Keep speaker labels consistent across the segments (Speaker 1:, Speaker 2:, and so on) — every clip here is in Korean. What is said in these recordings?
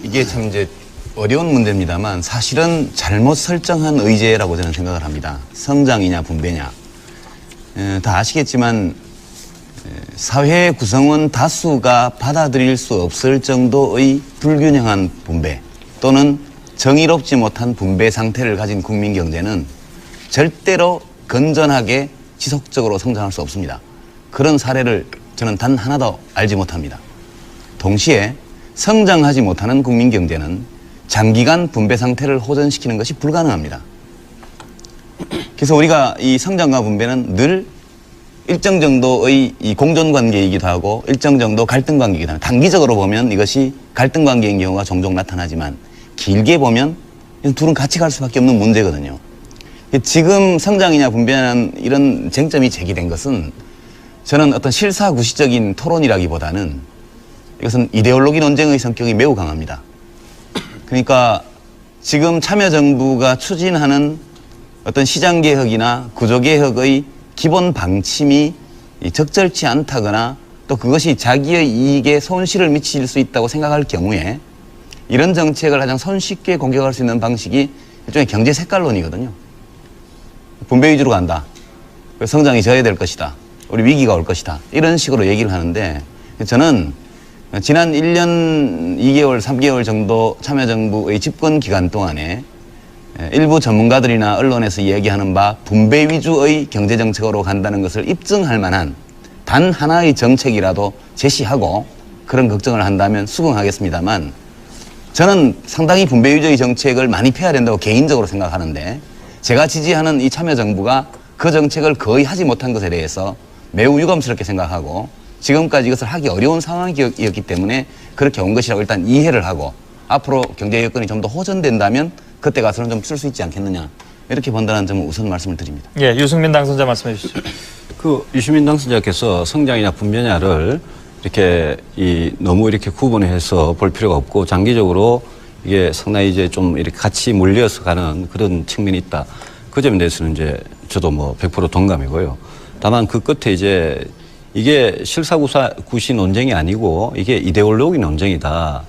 Speaker 1: 이게 참 이제 어려운 문제입니다만 사실은 잘못 설정한 의제라고 저는 생각을 합니다. 성장이냐 분배냐. 다 아시겠지만 사회 구성원 다수가 받아들일 수 없을 정도의 불균형한 분배 또는 정의롭지 못한 분배 상태를 가진 국민 경제는 절대로 건전하게 지속적으로 성장할 수 없습니다. 그런 사례를 저는 단 하나도 알지 못합니다. 동시에 성장하지 못하는 국민 경제는 장기간 분배 상태를 호전시키는 것이 불가능합니다. 그래서 우리가 이 성장과 분배는 늘 일정 정도의 이 공존관계이기도 하고 일정 정도 갈등관계이기도 합니다. 단기적으로 보면 이것이 갈등관계인 경우가 종종 나타나지만 길게 보면 둘은 같이 갈 수밖에 없는 문제거든요. 지금 성장이냐 분배냐는 이런 쟁점이 제기된 것은 저는 어떤 실사구시적인 토론이라기보다는 이것은 이데올로기 논쟁의 성격이 매우 강합니다. 그러니까 지금 참여정부가 추진하는 어떤 시장개혁이나 구조개혁의 기본 방침이 적절치 않다거나 또 그것이 자기의 이익에 손실을 미칠 수 있다고 생각할 경우에 이런 정책을 가장 손쉽게 공격할 수 있는 방식이 일종의 경제 색깔론이거든요. 분배 위주로 간다. 성장이 저해될 것이다. 우리 위기가 올 것이다. 이런 식으로 얘기를 하는데 저는 지난 1년 2개월, 3개월 정도 참여정부의 집권 기간 동안에 일부 전문가들이나 언론에서 얘기하는 바 분배 위주의 경제정책으로 간다는 것을 입증할 만한 단 하나의 정책이라도 제시하고 그런 걱정을 한다면 수긍하겠습니다만 저는 상당히 분배 위주의 정책을 많이 펴야 된다고 개인적으로 생각하는데 제가 지지하는 이 참여정부가 그 정책을 거의 하지 못한 것에 대해서 매우 유감스럽게 생각하고 지금까지 이것을 하기 어려운 상황이었기 때문에 그렇게 온 것이라고 일단 이해를 하고 앞으로 경제 여건이 좀 더 호전된다면 그때 가서는 좀 쓸 수 있지 않겠느냐 이렇게 본다는 점을 우선 말씀을 드립니다.
Speaker 2: 예, 유승민 당선자 말씀해 주시죠.
Speaker 3: 유시민 당선자께서 성장이냐 분배냐를 이렇게 너무 이렇게 구분해서 볼 필요가 없고 장기적으로 이게 상당히 이제 좀 이렇게 같이 몰려서 가는 그런 측면이 있다. 그 점에 대해서는 이제 저도 뭐 100% 동감이고요. 다만 그 끝에 이제 이게 실사구시 논쟁이 아니고 이게 이데올로기 논쟁이다.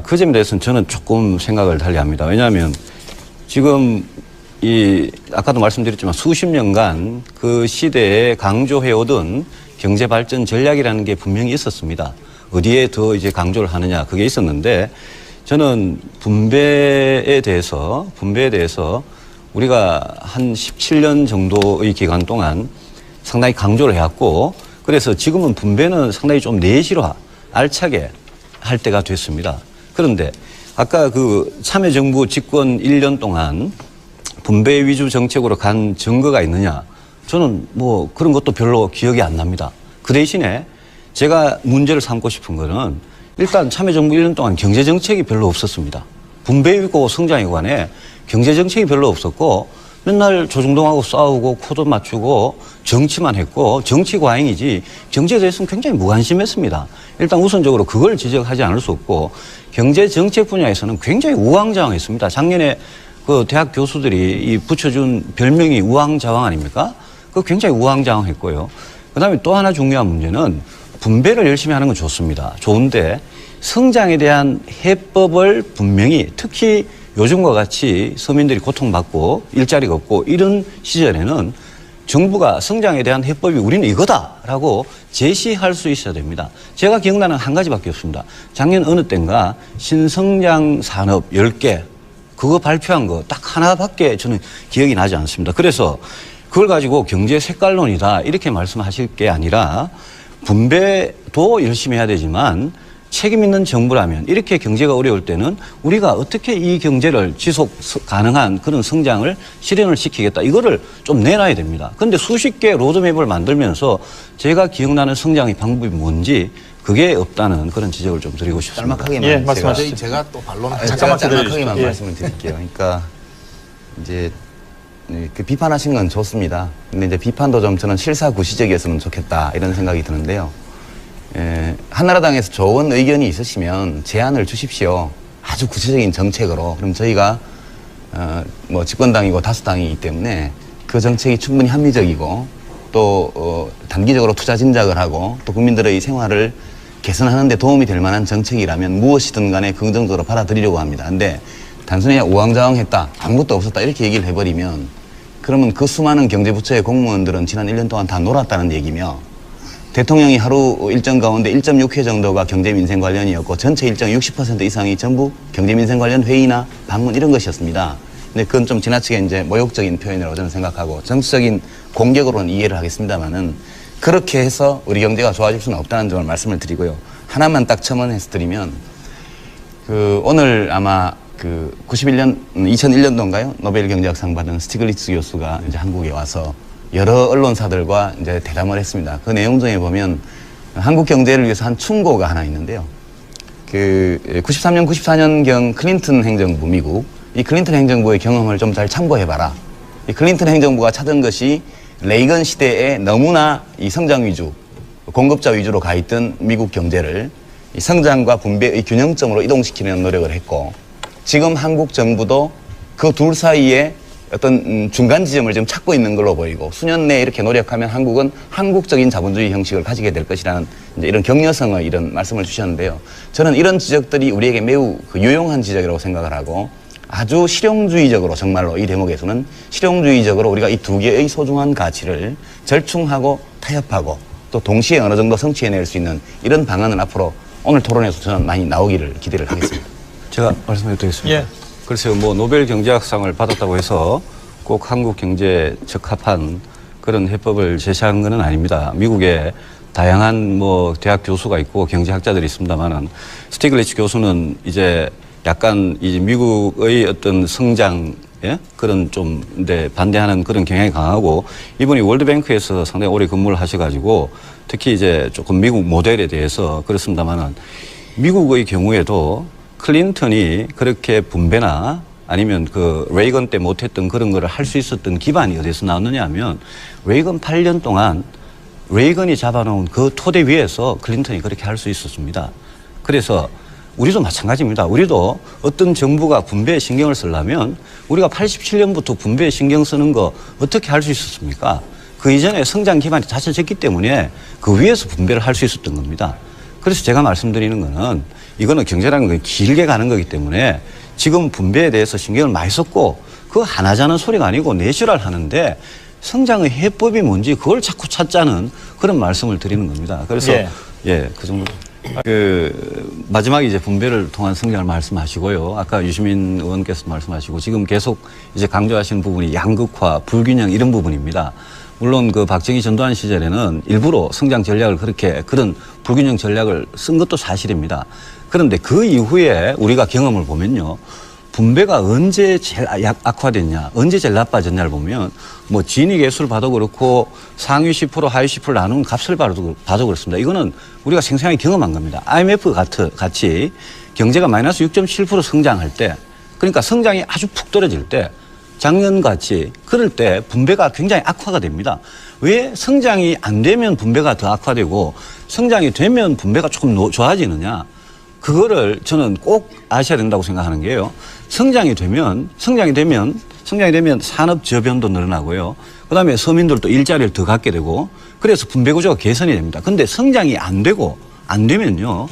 Speaker 3: 그 점에 대해서는 저는 조금 생각을 달리합니다. 왜냐하면 지금 아까도 말씀드렸지만 수십 년간 그 시대에 강조해오던 경제발전 전략이라는 게 분명히 있었습니다. 어디에 더 이제 강조를 하느냐 그게 있었는데 저는 분배에 대해서 우리가 한 17년 정도의 기간 동안 상당히 강조를 해왔고 그래서 지금은 분배는 상당히 좀 내실화, 알차게 할 때가 됐습니다. 그런데 아까 그 참여정부 집권 1년 동안 분배 위주 정책으로 간 증거가 있느냐 저는 뭐 그런 것도 별로 기억이 안 납니다. 그 대신에 제가 문제를 삼고 싶은 거는 일단 참여정부 1년 동안 경제정책이 별로 없었습니다. 분배이고 성장에 관해 경제정책이 별로 없었고 맨날 조중동하고 싸우고 코드 맞추고 정치만 했고 정치 과잉이지 경제에 대해서는 굉장히 무관심했습니다. 일단 우선적으로 그걸 지적하지 않을 수 없고 경제정책 분야에서는 굉장히 우왕좌왕했습니다. 작년에 그 대학 교수들이 붙여준 별명이 우왕좌왕 아닙니까? 그 굉장히 우왕좌왕했고요. 그다음에 또 하나 중요한 문제는 분배를 열심히 하는 건 좋습니다. 좋은데 성장에 대한 해법을 분명히 특히 요즘과 같이 서민들이 고통받고 일자리가 없고 이런 시절에는 정부가 성장에 대한 해법이 우리는 이거다라고 제시할 수 있어야 됩니다. 제가 기억나는 한 가지밖에 없습니다. 작년 어느 때인가 신성장 산업 10개 그거 발표한 거 딱 하나밖에 저는 기억이 나지 않습니다. 그래서 그걸 가지고 경제 색깔론이다 이렇게 말씀하실 게 아니라 분배도 열심히 해야 되지만 책임 있는 정부라면 이렇게 경제가 어려울 때는 우리가 어떻게 이 경제를 지속 가능한 그런 성장을 실현을 시키겠다. 이거를 좀 내놔야 됩니다. 그런데 수십 개 로드맵을 만들면서 제가 기억나는 성장의 방법이 뭔지 그게 없다는 그런 지적을 좀 드리고 싶습니다.
Speaker 1: 짤막하게만
Speaker 2: 예, 말씀하시죠.
Speaker 1: 제가 또 반론
Speaker 2: 잠깐만
Speaker 1: 짤막하게만
Speaker 2: 예.
Speaker 1: 말씀을 드릴게요. 그러니까 이제 그 비판하신 건 좋습니다. 근데 이제 비판도 좀 저는 실사구시적이었으면 좋겠다 이런 생각이 드는데요. 한나라당에서 좋은 의견이 있으시면 제안을 주십시오. 아주 구체적인 정책으로. 그럼 저희가 뭐 집권당이고 다수당이기 때문에 그 정책이 충분히 합리적이고 또 단기적으로 투자 진작을 하고 또 국민들의 생활을 개선하는 데 도움이 될 만한 정책이라면 무엇이든 간에 긍정적으로 받아들이려고 합니다. 근데 단순히 우왕좌왕했다, 아무것도 없었다 이렇게 얘기를 해버리면 그러면 그 수많은 경제부처의 공무원들은 지난 1년 동안 다 놀았다는 얘기며 대통령이 하루 일정 가운데 1.6회 정도가 경제민생 관련이었고 전체 일정 60% 이상이 전부 경제민생 관련 회의나 방문 이런 것이었습니다. 근데 그건 좀 지나치게 이제 모욕적인 표현이라고 저는 생각하고 정치적인 공격으로는 이해를 하겠습니다만은 그렇게 해서 우리 경제가 좋아질 수는 없다는 점을 말씀을 드리고요. 하나만 딱 첨언해서 드리면 오늘 아마 2001년도인가요? 노벨 경제학상 받은 스티글리츠 교수가 이제 한국에 와서 여러 언론사들과 이제 대담을 했습니다. 그 내용 중에 보면 한국 경제를 위해서 한 충고가 하나 있는데요. 93년, 94년경 클린턴 행정부 미국, 이 클린턴 행정부의 경험을 좀 잘 참고해봐라. 이 클린턴 행정부가 찾은 것이 레이건 시대에 너무나 이 성장 위주, 공급자 위주로 가 있던 미국 경제를 이 성장과 분배의 균형점으로 이동시키는 노력을 했고, 지금 한국 정부도 그 둘 사이에 어떤 중간 지점을 지금 찾고 있는 걸로 보이고 수년 내에 이렇게 노력하면 한국은 한국적인 자본주의 형식을 가지게 될 것이라는 이제 이런 격려성의 이런 말씀을 주셨는데요. 저는 이런 지적들이 우리에게 매우 유용한 지적이라고 생각을 하고 아주 실용주의적으로 정말로 이 대목에서는 실용주의적으로 우리가 이 두 개의 소중한 가치를 절충하고 타협하고 또 동시에 어느 정도 성취해낼 수 있는 이런 방안을 앞으로 오늘 토론에서 저는 많이 나오기를 기대를 하겠습니다.
Speaker 3: 제가 말씀해 드리겠습니다.
Speaker 2: 예.
Speaker 3: 글쎄요, 노벨 경제학상을 받았다고 해서 꼭 한국 경제에 적합한 그런 해법을 제시한 것은 아닙니다. 미국에 다양한 대학 교수가 있고 경제학자들이 있습니다만은 스티글리츠 교수는 이제 약간 이제 미국의 어떤 성장 그런 좀 반대하는 그런 경향이 강하고 이분이 월드뱅크에서 상당히 오래 근무를 하셔가지고 특히 이제 조금 미국 모델에 대해서 그렇습니다만은 미국의 경우에도 클린턴이 그렇게 분배나 아니면 레이건 때 못했던 그런 거를 할 수 있었던 기반이 어디서 나왔느냐 하면 레이건 8년 동안 레이건이 잡아놓은 그 토대 위에서 클린턴이 그렇게 할 수 있었습니다. 그래서 우리도 마찬가지입니다. 우리도 어떤 정부가 분배에 신경을 쓰려면 우리가 87년부터 분배에 신경 쓰는 거 어떻게 할 수 있었습니까? 그 이전에 성장 기반이 다져졌기 때문에 그 위에서 분배를 할 수 있었던 겁니다. 그래서 제가 말씀드리는 거는 이거는 경제라는 건 길게 가는 거기 때문에 지금 분배에 대해서 신경을 많이 썼고 그거 하나자는 소리가 아니고 내추럴 하는데 성장의 해법이 뭔지 그걸 자꾸 찾자는 그런 말씀을 드리는 겁니다. 그래서 그 정도. 마지막에 이제 분배를 통한 성장을 말씀하시고요. 아까 유시민 의원께서 말씀하시고 지금 계속 이제 강조하시는 부분이 양극화, 불균형 이런 부분입니다. 물론 박정희 전두환 시절에는 일부러 성장 전략을 그런 불균형 전략을 쓴 것도 사실입니다. 그런데 그 이후에 우리가 경험을 보면요. 분배가 언제 제일 악화됐냐, 언제 제일 나빠졌냐를 보면 진위 계수를 봐도 그렇고 상위 10%, 하위 10% 나누는 값을 봐도 그렇습니다. 이거는 우리가 생생하게 경험한 겁니다. IMF 같이 경제가 마이너스 6.7% 성장할 때, 그러니까 성장이 아주 푹 떨어질 때, 작년같이 그럴 때 분배가 굉장히 악화가 됩니다. 왜 성장이 안 되면 분배가 더 악화되고 성장이 되면 분배가 조금 좋아지느냐? 그거를 저는 꼭 아셔야 된다고 생각하는 게요. 성장이 되면 산업 저변도 늘어나고요. 그다음에 서민들도 일자리를 더 갖게 되고 그래서 분배 구조가 개선이 됩니다. 근데 성장이 안 되면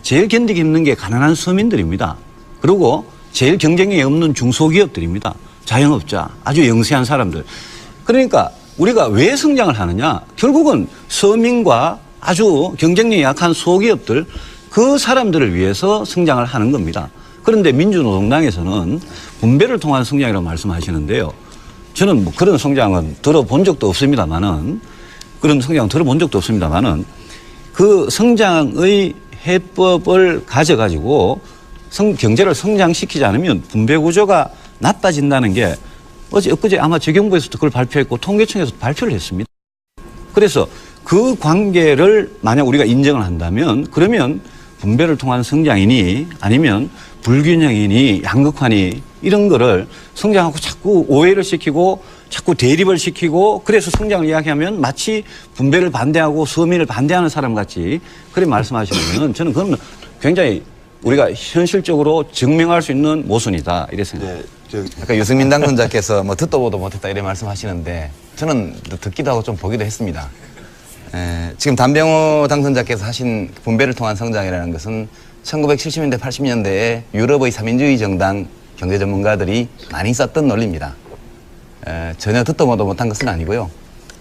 Speaker 3: 제일 견디기 힘든 게 가난한 서민들입니다. 그리고 제일 경쟁력이 없는 중소기업들입니다. 자영업자, 아주 영세한 사람들. 그러니까 우리가 왜 성장을 하느냐? 결국은 서민과 아주 경쟁력이 약한 소기업들 그 사람들을 위해서 성장을 하는 겁니다. 그런데 민주노동당에서는 분배를 통한 성장이라고 말씀하시는데요. 저는 그런 성장은 들어본 적도 없습니다만은 그 성장의 해법을 가져가지고 경제를 성장시키지 않으면 분배 구조가 나빠진다는 게 엊그제 아마 재경부에서도 그걸 발표했고 통계청에서도 발표를 했습니다. 그래서 그 관계를 만약 우리가 인정을 한다면 그러면 분배를 통한 성장이니 아니면 불균형이니 양극화니 이런 거를 성장하고 자꾸 오해를 시키고 자꾸 대립을 시키고 그래서 성장을 이야기하면 마치 분배를 반대하고 서민을 반대하는 사람 같이 그렇게 말씀하시면 저는 그건 굉장히 우리가 현실적으로 증명할 수 있는 모순이다 이렇게 생각합니다.
Speaker 1: 아까 유승민 당선자께서 듣도 보도 못했다 이런 말씀하시는데 저는 듣기도 하고 좀 보기도 했습니다. 지금 단병호 당선자께서 하신 분배를 통한 성장이라는 것은 1970년대, 80년대에 유럽의 삼인주의 정당 경제 전문가들이 많이 썼던 논리입니다. 전혀 듣도 보도 못한 것은 아니고요.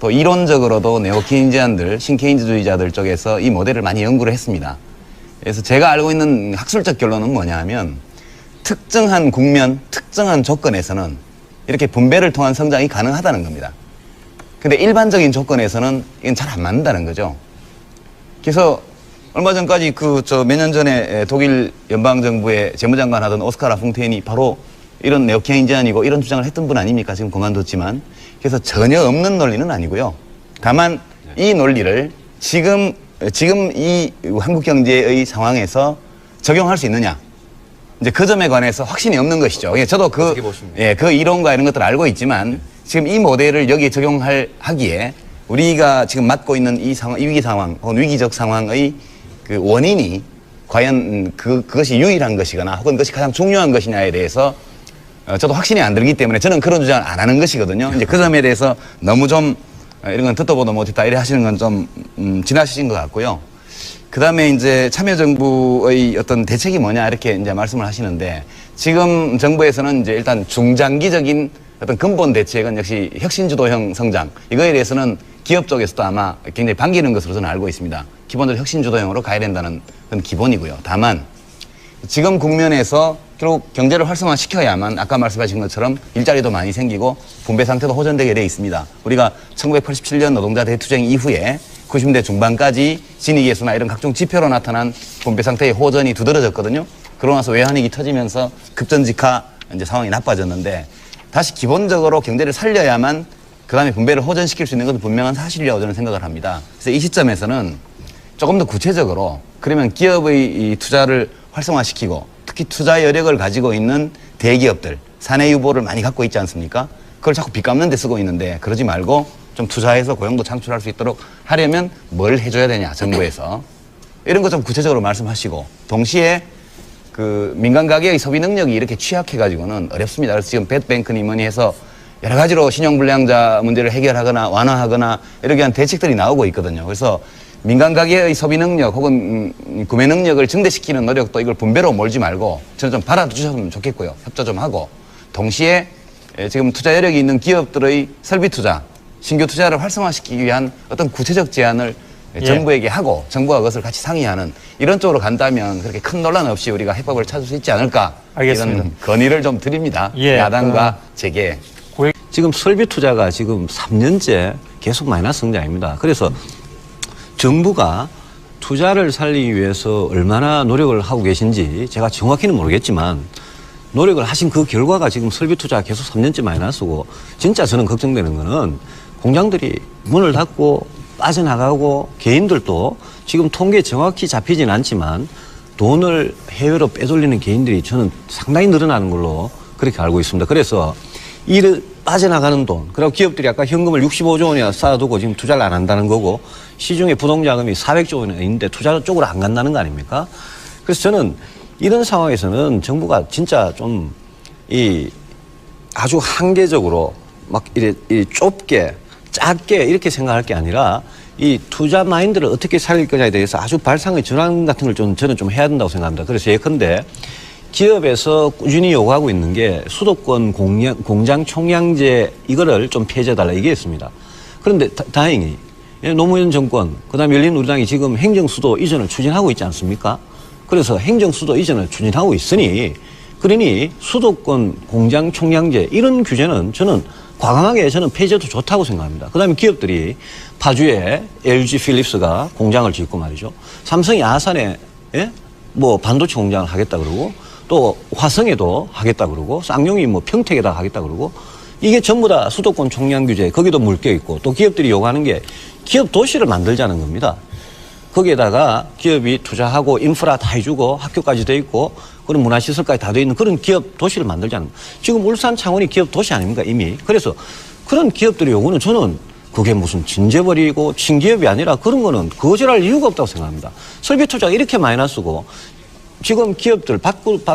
Speaker 1: 또 이론적으로도 네오케인지안들, 신케인즈주의자들 쪽에서 이 모델을 많이 연구를 했습니다. 그래서 제가 알고 있는 학술적 결론은 뭐냐 하면 특정한 국면, 특정한 조건에서는 이렇게 분배를 통한 성장이 가능하다는 겁니다. 근데 일반적인 조건에서는 이건 잘 안 맞는다는 거죠. 그래서 얼마 전까지 몇 년 전에 독일 연방정부의 재무장관 하던 오스카 라퐁테인이 바로 이런 네오케인지안이고 이런 주장을 했던 분 아닙니까? 지금 그만뒀지만. 그래서 전혀 없는 논리는 아니고요. 다만 이 논리를 지금 이 한국 경제의 상황에서 적용할 수 있느냐. 이제 그 점에 관해서 확신이 없는 것이죠. 저도 그 이론과 이런 것들을 알고 있지만 지금 이 모델을 여기에 적용하기에 우리가 지금 맞고 있는 이 상황, 위기 상황, 혹은 위기적 상황의 그 원인이 과연 그것이 유일한 것이거나 혹은 그것이 가장 중요한 것이냐에 대해서 저도 확신이 안 들기 때문에 저는 그런 주장을 안 하는 것이거든요. 이제 그 점에 대해서 너무 좀 이런 건 듣도 보도 못했다 이래 하시는 건 좀 지나치신 것 같고요. 그 다음에 이제 참여정부의 어떤 대책이 뭐냐 이렇게 이제 말씀을 하시는데 지금 정부에서는 이제 일단 중장기적인 어떤 근본 대책은 역시 혁신주도형 성장 이거에 대해서는 기업 쪽에서도 아마 굉장히 반기는 것으로 저는 알고 있습니다. 기본적으로 혁신주도형으로 가야 된다는 건 기본이고요. 다만 지금 국면에서 결국 경제를 활성화시켜야만 아까 말씀하신 것처럼 일자리도 많이 생기고 분배 상태도 호전되게 돼 있습니다. 우리가 1987년 노동자 대투쟁 이후에 90대 중반까지 진위계수나 이런 각종 지표로 나타난 분배 상태의 호전이 두드러졌거든요. 그러고 나서 외환위기 터지면서 급전직하 이제 상황이 나빠졌는데 다시 기본적으로 경제를 살려야만 그 다음에 분배를 호전시킬 수 있는 것은 분명한 사실이라고 저는 생각을 합니다. 그래서 이 시점에서는 조금 더 구체적으로 그러면 기업의 이 투자를 활성화시키고 특히 투자 여력을 가지고 있는 대기업들, 사내 유보를 많이 갖고 있지 않습니까? 그걸 자꾸 빚 갚는 데 쓰고 있는데 그러지 말고 좀 투자해서 고용도 창출할 수 있도록 하려면 뭘 해줘야 되냐, 정부에서. 이런 거 좀 구체적으로 말씀하시고 동시에 그 민간 가계의 소비 능력이 이렇게 취약해가지고는 어렵습니다. 그래서 지금 뱃뱅크니 뭐니 해서 여러 가지로 신용불량자 문제를 해결하거나 완화하거나 이렇게 한 대책들이 나오고 있거든요. 그래서 민간 가계의 소비 능력 혹은 구매 능력을 증대시키는 노력도 이걸 분배로 몰지 말고 저는 좀 받아주셨으면 좋겠고요. 협조 좀 하고 동시에 지금 투자 여력이 있는 기업들의 설비 투자, 신규 투자를 활성화시키기 위한 어떤 구체적 제안을 정부에게 하고 정부가 그것을 같이 상의하는 이런 쪽으로 간다면 그렇게 큰 논란 없이 우리가 해법을 찾을 수 있지 않을까.
Speaker 2: 알겠습니다.
Speaker 1: 이런 건의를 좀 드립니다. 야당과 제게.
Speaker 3: 지금 설비 투자가 지금 3년째 계속 마이너스 성장입니다. 그래서 정부가 투자를 살리기 위해서 얼마나 노력을 하고 계신지 제가 정확히는 모르겠지만 노력을 하신 그 결과가 지금 설비 투자가 계속 3년째 마이너스고 진짜 저는 걱정되는 거는 공장들이 문을 닫고 빠져나가고 개인들도 지금 통계에 정확히 잡히진 않지만 돈을 해외로 빼돌리는 개인들이 저는 상당히 늘어나는 걸로 그렇게 알고 있습니다. 그래서 이 빠져나가는 돈, 그리고 기업들이 아까 현금을 65조 원이나 쌓아두고 지금 투자를 안 한다는 거고 시중에 부동자금이 400조 원이 있는데 투자 쪽으로 안 간다는 거 아닙니까? 그래서 저는 이런 상황에서는 정부가 진짜 좀 아주 한계적으로 막 이래 좁게 작게 이렇게 생각할 게 아니라 이 투자 마인드를 어떻게 살릴 거냐에 대해서 아주 발상의 전환 같은 걸 저는 좀 해야 된다고 생각합니다. 그래서 예컨대 기업에서 꾸준히 요구하고 있는 게 수도권 공장 총량제 이거를 좀 폐지해달라 이게 있습니다. 그런데 다행히 노무현 정권 그다음에 열린우리당이 지금 행정수도 이전을 추진하고 있지 않습니까? 그래서 행정수도 이전을 추진하고 있으니 그러니 수도권 공장 총량제 이런 규제는 저는 과감하게 저는 폐지해도 좋다고 생각합니다. 그다음에 기업들이 파주에 LG 필립스가 공장을 짓고 말이죠. 삼성이 아산에 뭐 반도체 공장을 하겠다 그러고 또 화성에도 하겠다 그러고 쌍용이 뭐 평택에다 하겠다 그러고 이게 전부 다 수도권 총량 규제 거기도 물겨 있고 또 기업들이 요구하는 게 기업 도시를 만들자는 겁니다. 거기에다가 기업이 투자하고 인프라 다 해주고 학교까지 돼 있고 그런 문화시설까지 다 돼 있는 그런 기업 도시를 만들자는 지금 울산 창원이 기업 도시 아닙니까 이미. 그래서 그런 기업들의 요구는 저는 그게 무슨 진재벌이고 친기업이 아니라 그런 거는 거절할 이유가 없다고 생각합니다. 설비 투자가 이렇게 마이너스고 지금 기업들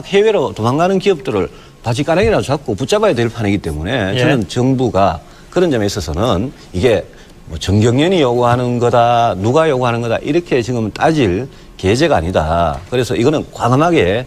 Speaker 3: 해외로 도망가는 기업들을 바지가랑이라도 잡고 붙잡아야 될 판이기 때문에 저는 정부가 그런 점에 있어서는 이게 뭐 정경련이 요구하는 거다, 누가 요구하는 거다 이렇게 지금 따질 계제가 아니다. 그래서 이거는 과감하게